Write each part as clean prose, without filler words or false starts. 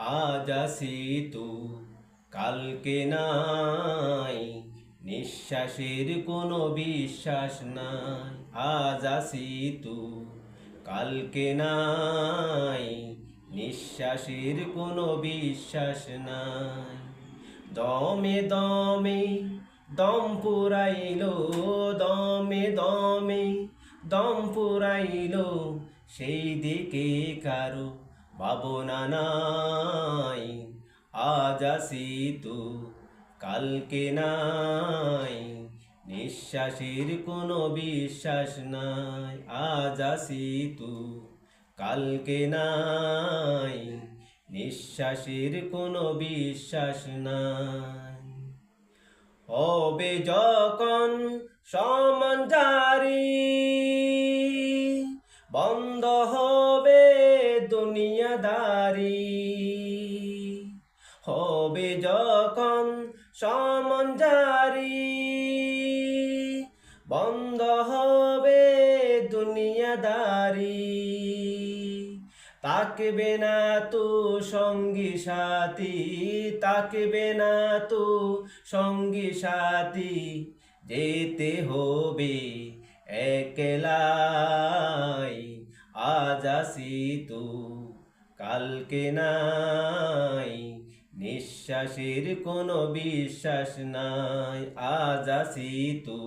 আজ আছি তো কালকে নাই, নিঃশ্বাসের কোনো বিশ্বাস নাই। আজ আছি তো কালকে নাই, নিঃশ্বাসের কোনো বিশ্বাস নাই। দমে দমে দম পুরাইলো, দমে দমে দম পুরাইলো, সেই দিকে কারো ভাবনা নাই। আজ আছি তো কালকে নাই, নিঃশ্বাসের কোনো বিশ্বাস নাই। আজ আছি তো কালকে নাই, নিঃশ্বাসের কোনো বিশ্বাস নাই। হবে যখন সমান জারি, বন্ধ হবে দুনিয়াদারি। হবে যখন সমান জারি, বন্ধ হবে দুনিয়াদারি। তাকবে না তো সঙ্গী সাথী, তাকবে না তো সঙ্গী সাথী, যেতে হবে একলাই। আজ আছি তো কালকে নাই, নিঃশ্বাসের কোনো বিশ্বাস নাই। আজ আছি তো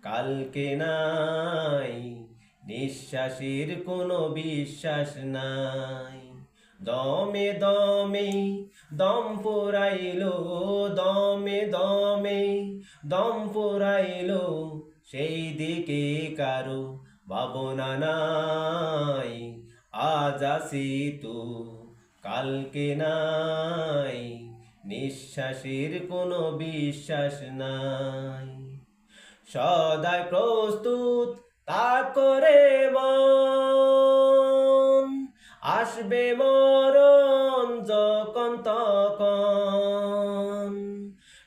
কালকে নাই, নিঃশ্বাসের কোনো বিশ্বাস নাই। দমে দমে দম পুরাইলো, দমে দমে দম পুরাইলো, সেই দিকে কারো ভাবনা নাই। আজ আছি তো কালকে নাই, নিঃশ্বাসের কোনো বিশ্বাস নাই। সদাই প্রস্তুত তা করে মন, আসবে মরণ যখন তখন।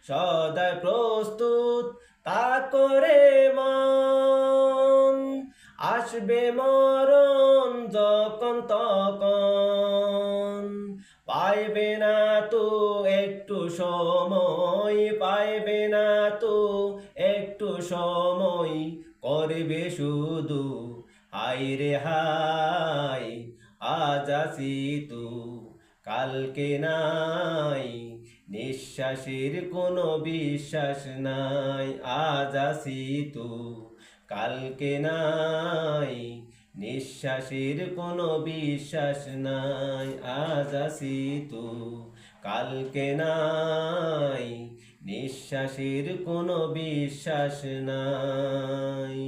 সদাই প্রস্তুত তা করে মন, আসবে মরণ যখন তখন। পাইবে না তো একটু সময়, পাইবে না তো একটু সময়, করবে শুধু হায় রে হায়। আজ আছি তো কালকে নাই, নিঃশ্বাসের কোনো বিশ্বাস নাই। আজ আছি তো কালকে নাই, নিঃশ্বাসের কোনো বিশ্বাস নাই। আজ আছি তো কালকে নাই, নিঃশ্বাসের কোনো বিশ্বাস নাই।